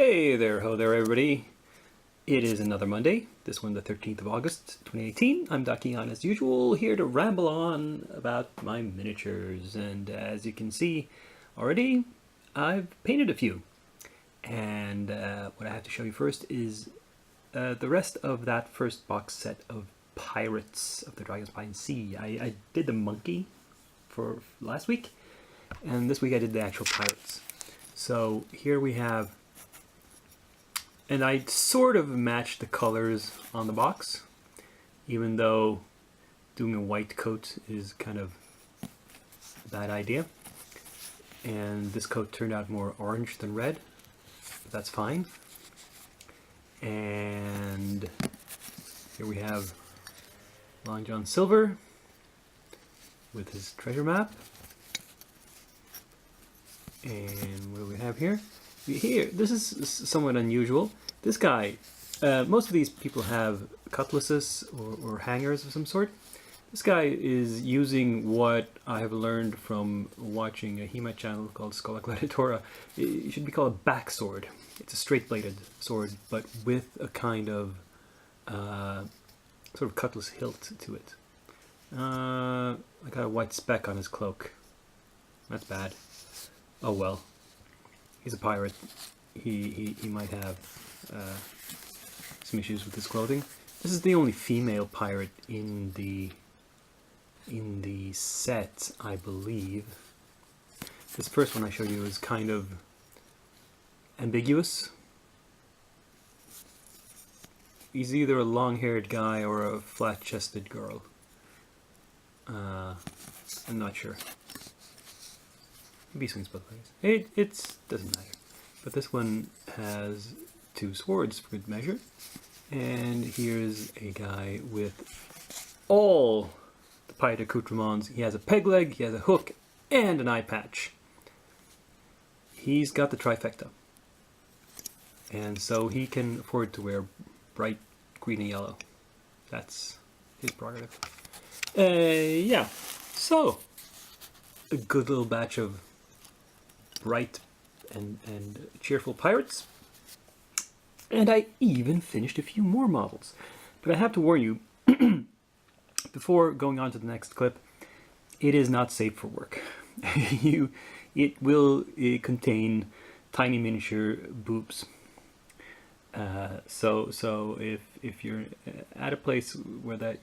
Hey there, ho there everybody. It is another Monday, this one the 13th of August 2018. I'm Dakian as usual, here to ramble on about my miniatures. And as you can see already, I've painted a few. And what I have to show you first is the rest of that first box set of Pirates of the Dragonspine Sea. I did the monkey for last week, and this week I did the actual pirates. So here we have, and I sort of matched the colors on the box, even though doing a white coat is kind of a bad idea. And this coat turned out more orange than red, but that's fine. And here we have Long John Silver with his treasure map. And what do we have here? Here, this is somewhat unusual. This guy, most of these people have cutlasses or hangers of some sort. This guy is using what I have learned from watching a HEMA channel called Schola Gladiatora. It should be called a backsword. It's a straight-bladed sword, but with a kind of sort of cutlass hilt to it. I got a white speck on his cloak. That's bad. Oh well. He's a pirate. He might have some issues with his clothing. This is the only female pirate in the set, I believe. This first one I showed you is kind of ambiguous. He's either a long-haired guy or a flat-chested girl. I'm not sure. Maybe swings both ways. It doesn't matter. But this one has two swords for good measure. And here's a guy with all the pirate accoutrements. He has a peg leg, he has a hook, and an eye patch. He's got the trifecta. And so he can afford to wear bright green and yellow. That's his prerogative. Yeah. So, a good little batch of bright and cheerful pirates. And I even finished a few more models. But I have to warn you, before going on to the next clip, it is not safe for work. It will contain tiny miniature boobs. So if you're at a place where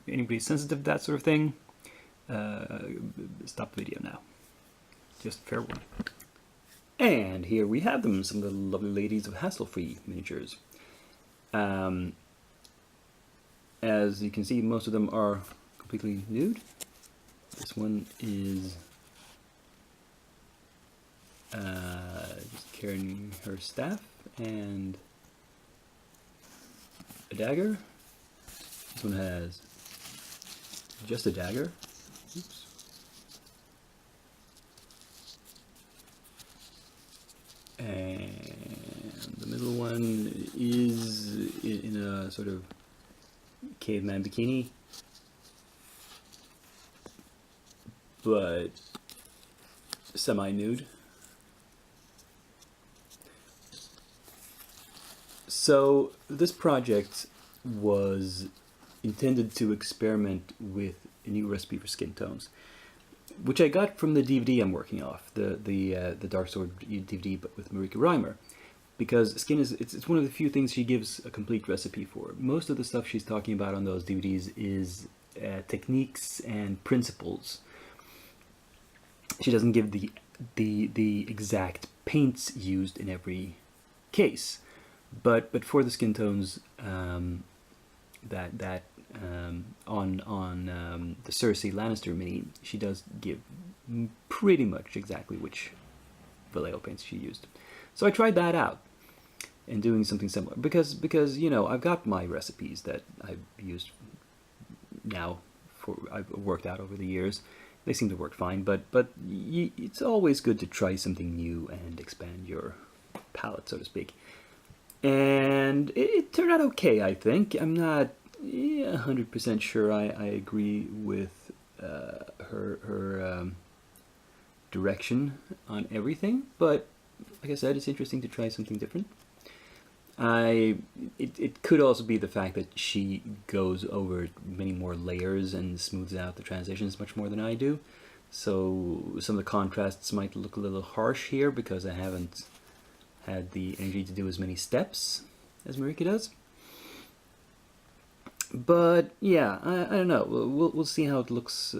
anybody's sensitive to that sort of thing, stop the video now. Just fair warning. And here we have them, some of the lovely ladies of hassle-free miniatures. As you can see, most of them are completely nude. This one is just carrying her staff and a dagger. This one has just a dagger. Oops. And the middle one is in a sort of caveman bikini, but semi-nude. So this project was intended to experiment with a new recipe for skin tones, which I got from the DVD I'm working off, the Dark Sword DVD, but with Marika Reimer, because skin it's one of the few things she gives a complete recipe for. Most of the stuff she's talking about on those DVDs is techniques and principles. She doesn't give the exact paints used in every case, but for the skin tones on the Cersei Lannister mini, she does give pretty much exactly which Vallejo paints she used. So I tried that out and doing something similar because you know, I've got my recipes that I've used now I've worked out over the years. They seem to work fine, but it's always good to try something new and expand your palette, so to speak. And it turned out okay, I think. I'm not 100% sure I agree with her direction on everything, but like I said, it's interesting to try something different. It could also be the fact that she goes over many more layers and smooths out the transitions much more than I do. So some of the contrasts might look a little harsh here because I haven't had the energy to do as many steps as Marika does. But yeah, I don't know. We'll see how it looks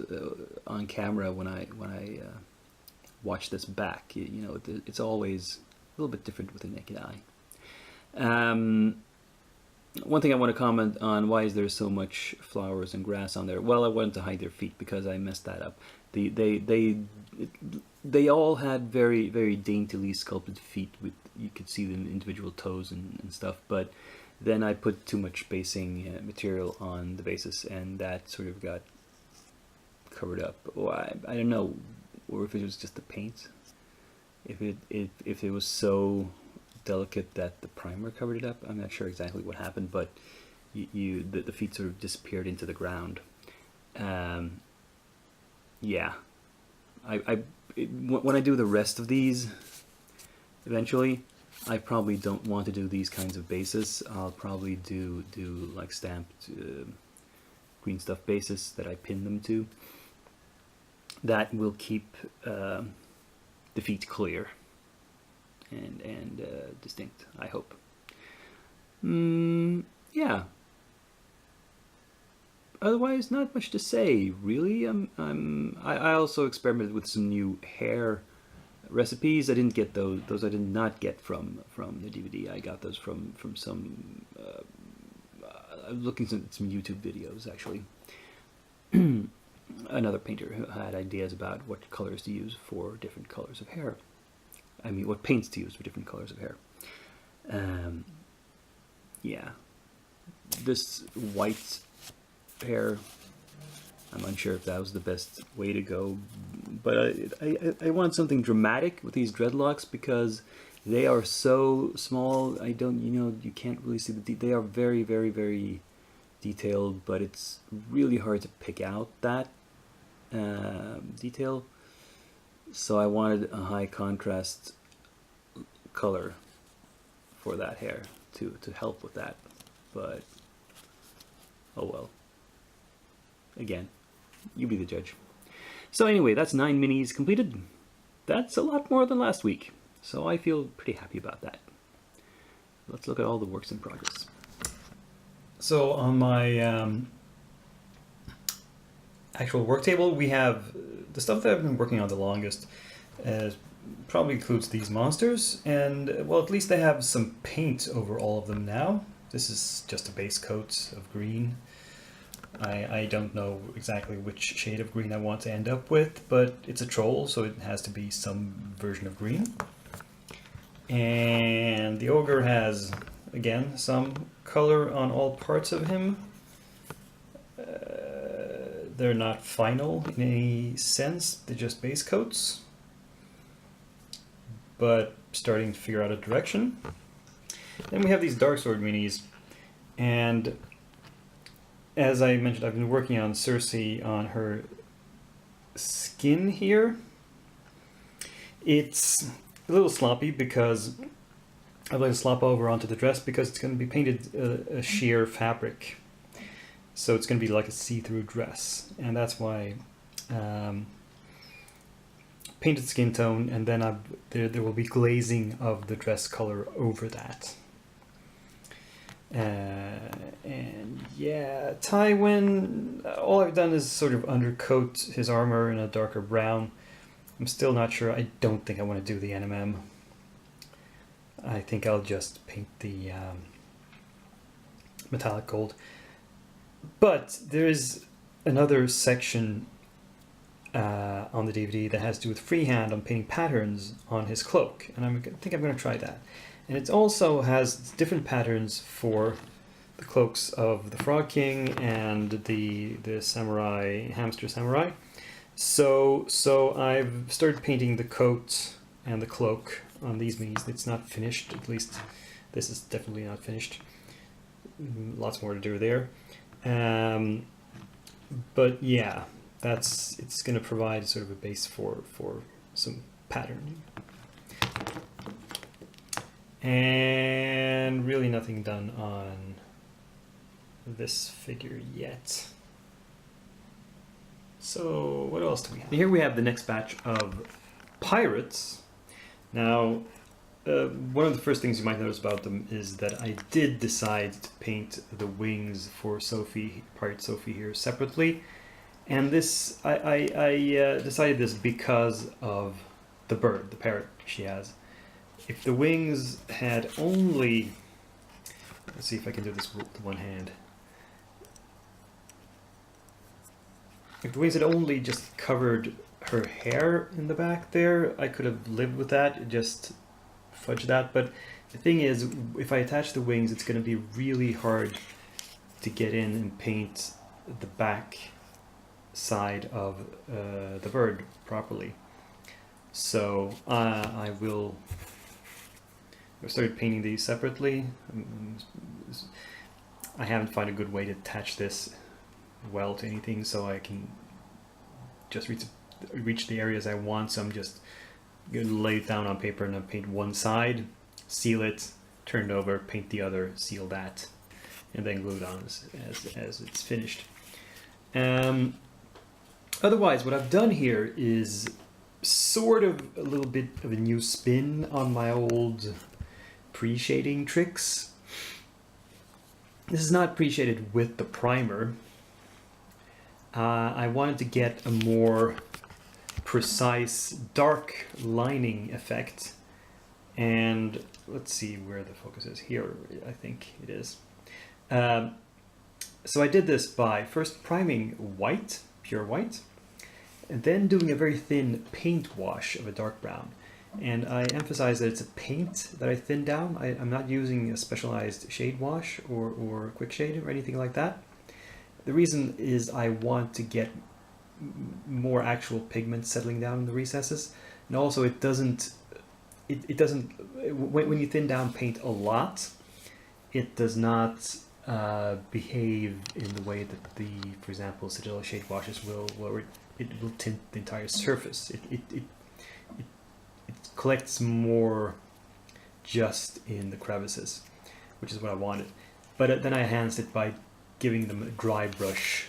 on camera when I watch this back. You know, it's always a little bit different with the naked eye. One thing I want to comment on, why is there so much flowers and grass on there? Well, I wanted to hide their feet because I messed that up. They all had very, very daintily sculpted feet with, you could see the individual toes and stuff, but then I put too much basing material on the bases and that sort of got covered up. Or I don't know, or if it was just the paint. If it was so delicate that the primer covered it up. I'm not sure exactly what happened, but the feet sort of disappeared into the ground. Yeah, when I do the rest of these, eventually, I probably don't want to do these kinds of bases. I'll probably do like stamped green stuff bases that I pin them to. That will keep the feet clear and distinct, I hope. Yeah. Otherwise, not much to say, really. I also experimented with some new hair recipes. I didn't get those. Those I did not get from the DVD. I got those from some. Looking at some YouTube videos, actually. Another painter who had ideas about what colors to use for different colors of hair. I mean, what paints to use for different colors of hair. Yeah. This white hair, I'm unsure if that was the best way to go, but I want something dramatic with these dreadlocks because they are so small. I don't, you can't really see they are very, very, very detailed, but it's really hard to pick out that detail. So I wanted a high contrast color for that hair to help with that, but oh well. Again, you be the judge. So anyway, that's 9 minis completed. That's a lot more than last week, so I feel pretty happy about that. Let's look at all the works in progress. So on my actual work table, we have the stuff that I've been working on the longest. Probably includes these monsters, and well, at least they have some paint over all of them now. This is just a base coat of green. I don't know exactly which shade of green I want to end up with, but it's a troll, so it has to be some version of green. And the ogre has, again, some color on all parts of him. They're not final in any sense, they're just base coats, but starting to figure out a direction. Then we have these Darksword minis, and as I mentioned, I've been working on Cersei on her skin here. It's a little sloppy because I'd like to slop over onto the dress because it's going to be painted a sheer fabric. So it's going to be like a see-through dress. And that's why painted skin tone, and then there will be glazing of the dress color over that. And yeah, Tywin, all I've done is sort of undercoat his armor in a darker brown. I'm still not sure. I don't think I want to do the NMM. I think I'll just paint the metallic gold. But there is another section on the DVD that has to do with freehand on painting patterns on his cloak, and I think I'm going to try that. And it also has different patterns for the cloaks of the Frog King and the samurai, hamster samurai. So I've started painting the coat and the cloak on these minis. It's not finished, at least this is definitely not finished. Lots more to do there. But yeah, it's going to provide sort of a base for some pattern. And really nothing done on this figure yet. So what else do we have? Here we have the next batch of pirates. Now, one of the first things you might notice about them is that I did decide to paint the wings for Sophie, Pirate Sophie here, separately. And this, I decided this because of the bird, the parrot she has. If the wings had only, let's see if I can do this with one hand. If the wings had only just covered her hair in the back there, I could have lived with that, just fudge that. But the thing is, if I attach the wings, it's going to be really hard to get in and paint the back side of the bird properly. So I started painting these separately. I haven't found a good way to attach this well to anything, so I can just reach the areas I want. So I'm just going to lay it down on paper and then paint one side, seal it, turn it over, paint the other, seal that, and then glue it on as it's finished. Otherwise, what I've done here is sort of a little bit of a new spin on my old pre-shading tricks. This is not pre-shaded with the primer. I wanted to get a more precise dark lining effect, and let's see where the focus is. Here, I think it is. So I did this by first priming white, pure white, and then doing a very thin paint wash of a dark brown. And I emphasize that it's a paint that I thin down. I'm not using a specialized shade wash or quick shade or anything like that. The reason is I want to get more actual pigment settling down in the recesses, and also it doesn't when you thin down paint a lot, it does not behave in the way that for example, Citadel shade washes will, where it will tint the entire surface. It collects more just in the crevices, which is what I wanted. But then I enhanced it by giving them a dry brush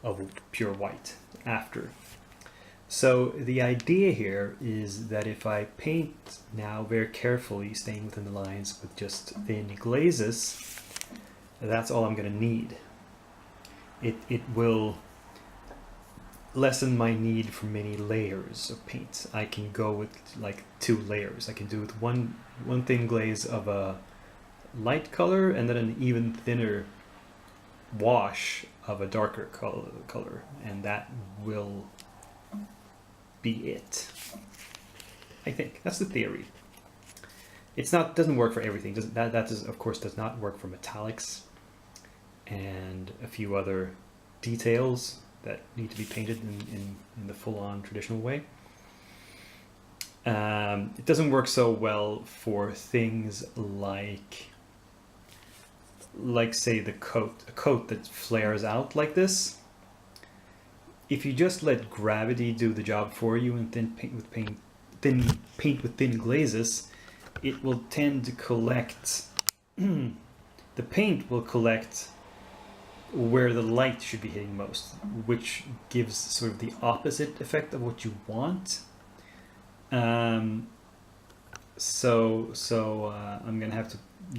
of pure white after. So the idea here is that if I paint now very carefully, staying within the lines with just thin glazes, that's all I'm going to need. It will lessen my need for many layers of paint. I can go with like 2 layers. I can do with one thin glaze of a light color and then an even thinner wash of a darker color, and that will be it. I think that's the theory. Doesn't work for everything. That of course does not work for metallics and a few other details that need to be painted in the full-on traditional way. It doesn't work so well for things like say a coat that flares out like this. If you just let gravity do the job for you and paint with thin glazes, it will tend to collect the paint will collect where the light should be hitting most, which gives sort of the opposite effect of what you want. So I'm gonna have to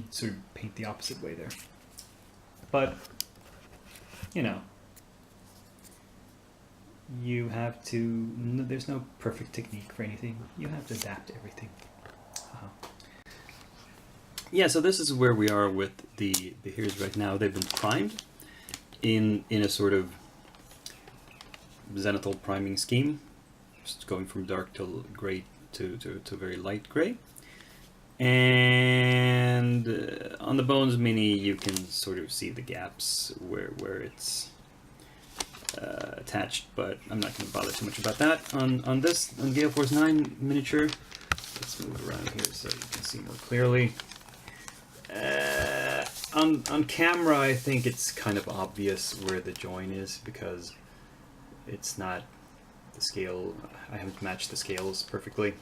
sort of paint the opposite way there. But you know, you have to. There's no perfect technique for anything. You have to adapt to everything. Yeah, so this is where we are with the hairs right now. They've been primed in a sort of zenithal priming scheme, just going from dark to gray to very light gray. And on the Bones Mini, you can sort of see the gaps where it's attached, but I'm not going to bother too much about that. On Gale Force 9 miniature, let's move around here so you can see more clearly. On camera, I think it's kind of obvious where the join is because it's not the scale. I haven't matched the scales perfectly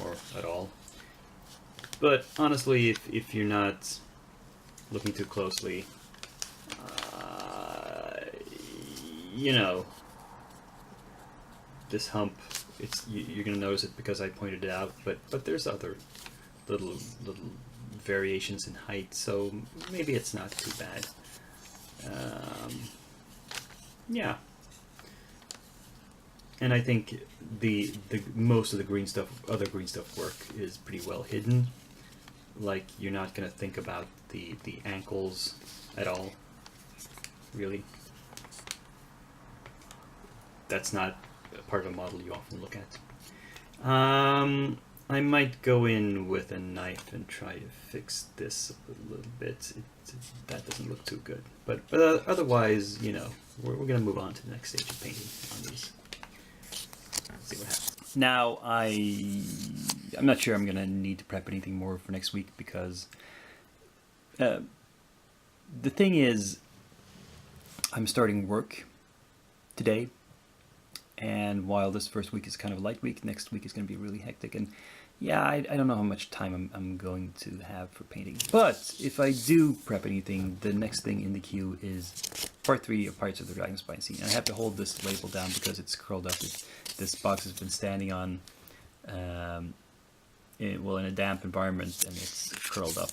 or at all. But honestly, if you're not looking too closely, you know, this hump, you're gonna notice it because I pointed it out. But there's other little variations in height, so maybe it's not too bad. Yeah. And I think the most of the other green stuff work is pretty well hidden. Like, you're not gonna think about the ankles at all, really. That's not a part of a model you often look at. I might go in with a knife and try to fix this a little bit. That doesn't look too good. But otherwise, you know, we're going to move on to the next stage of painting on these. Let's see what happens. Now, I'm not sure I'm going to need to prep anything more for next week because the thing is, I'm starting work today. And while this first week is kind of a light week, next week is going to be really hectic. And yeah, I don't know how much time I'm going to have for painting. But if I do prep anything, the next thing in the queue is part 3 of Pirates of the Dragon Spine Scene. And I have to hold this label down because it's curled up. This box has been standing on, in a damp environment, and it's curled up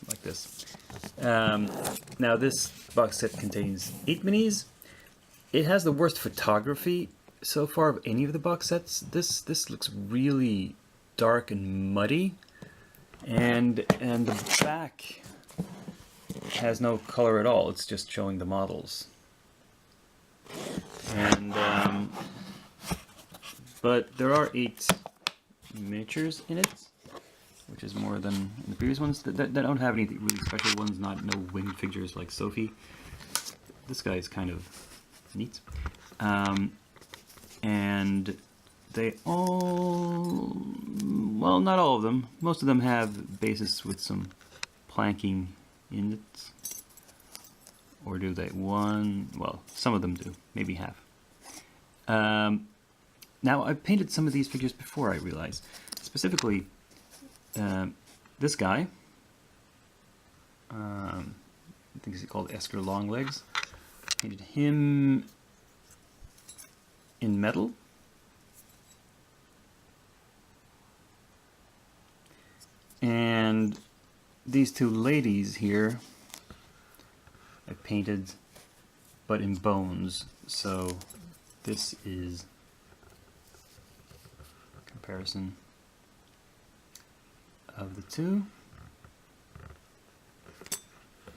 like this. Now this box set contains 8 minis. It has the worst photography so far of any of the box sets. This looks really dark and muddy, and the back has no color at all. It's just showing the models. And but there are 8 miniatures in it, which is more than in the previous ones. That don't have any really special ones. No winged figures like Sophie. This guy is kind of neat. And they all, well, not all of them, most of them have bases with some planking in it. Or do they? Well, some of them do, maybe half. Now, I've painted some of these figures before, I realized. Specifically, this guy, I think he's called Esker Longlegs. Painted him in metal. And these 2 ladies here I painted but in bones. So this is a comparison of the 2.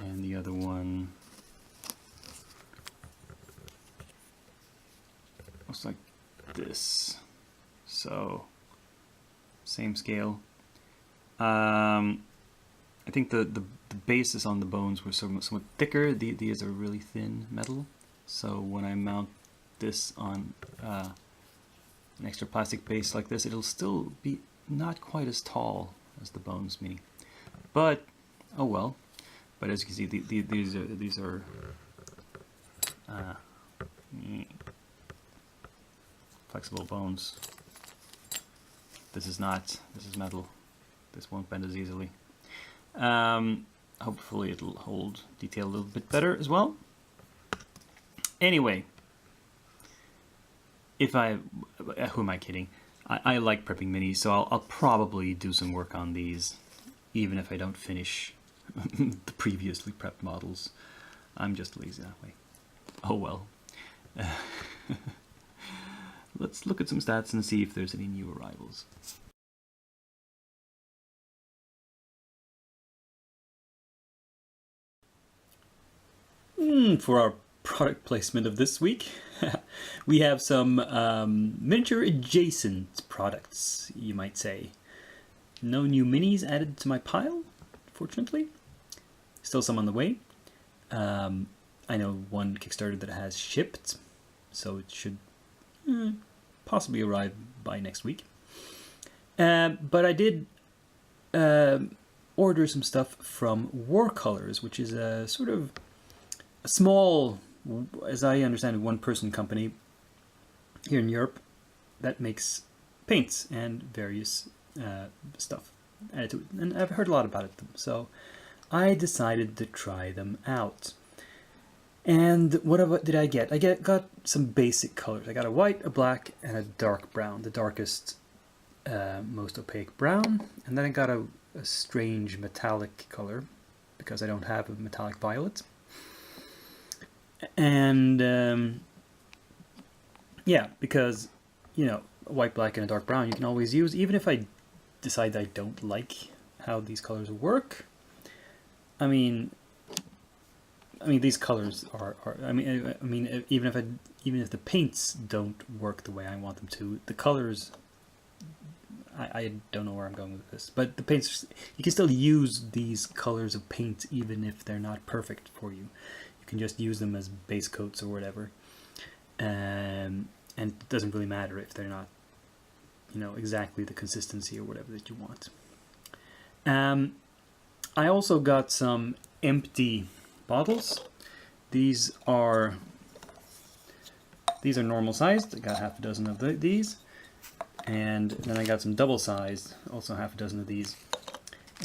And the other one looks like this. So same scale. I think the bases on the bones were somewhat thicker. These are really thin metal. So when I mount this on an extra plastic base like this, it'll still be not quite as tall as the bones mini. But oh well. But as you can see, these are flexible bones. This is not. This is metal. This won't bend as easily. Hopefully it'll hold detail a little bit better as well. Anyway, who am I kidding? I like prepping minis, so I'll probably do some work on these, even if I don't finish the previously prepped models. I'm just lazy that way. Oh well. Let's look at some stats and see if there's any new arrivals. For our product placement of this week, we have some miniature adjacent products, you might say. No new minis added to my pile, fortunately. Still some on the way. I know one Kickstarter that has shipped, so it should possibly arrive by next week. But I did order some stuff from Warcolors, which is a sort of a small, as I understand it, one-person company here in Europe that makes paints and various stuff. added to it, and I've heard a lot about it, so I decided to try them out. And what did I get? I got some basic colors. I got a white, a black, and a dark brown. The darkest, most opaque brown. And then I got a strange metallic color, because I don't have a metallic violet. And yeah, because, you know, a white, black, and a dark brown you can always use, even if I decide I don't like how these colors work. I mean these colors are even if the paints don't work the way I want them to, the colors, I don't know where I'm going with this, but the paints, you can still use these colors of paint even if they're not perfect for you. You can just use them as base coats or whatever, and it doesn't really matter if they're not, you know, exactly the consistency or whatever that you want. I also got some empty bottles. These are normal sized. I got half a dozen of these, and then I got some double sized, also half a dozen of these.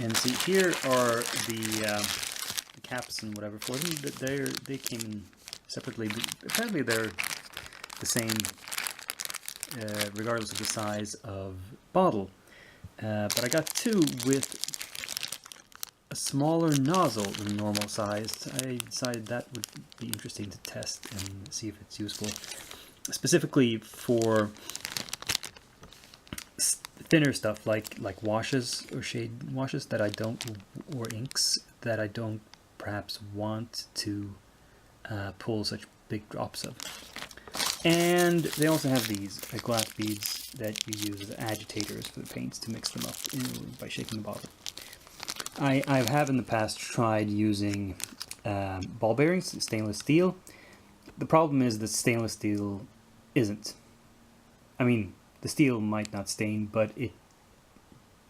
And see, here are the caps and whatever for them. They came in separately. Apparently they're the same regardless of the size of bottle. But I got two with a smaller nozzle than normal sized. I decided that would be interesting to test and see if it's useful, specifically for thinner stuff like washes or shade washes that I don't, or inks that I don't perhaps want to pull such big drops of. And they also have these glass beads that you use as agitators for the paints to mix them up by shaking the bottle. I have in the past tried using ball bearings, stainless steel. The problem is that stainless steel isn't. I mean, the steel might not stain, but it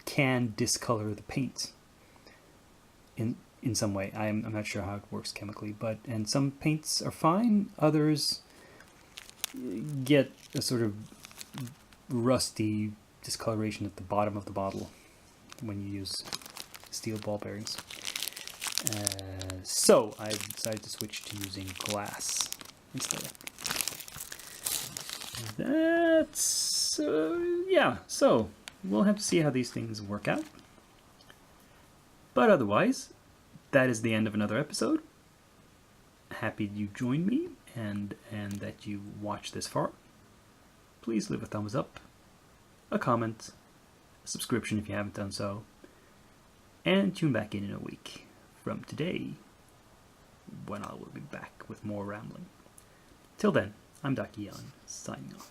can discolor the paint in some way. I'm not sure how it works chemically, and some paints are fine, others get a sort of rusty discoloration at the bottom of the bottle when you use steel ball bearings. So I decided to switch to using glass instead. That's yeah, so we'll have to see how these things work out. But otherwise, that is the end of another episode. Happy you joined me and that you watched this far. Please leave a thumbs up, a comment, a subscription if you haven't done so, and tune back in a week from today, when I will be back with more rambling. Till then, I'm Dr. Young, signing off.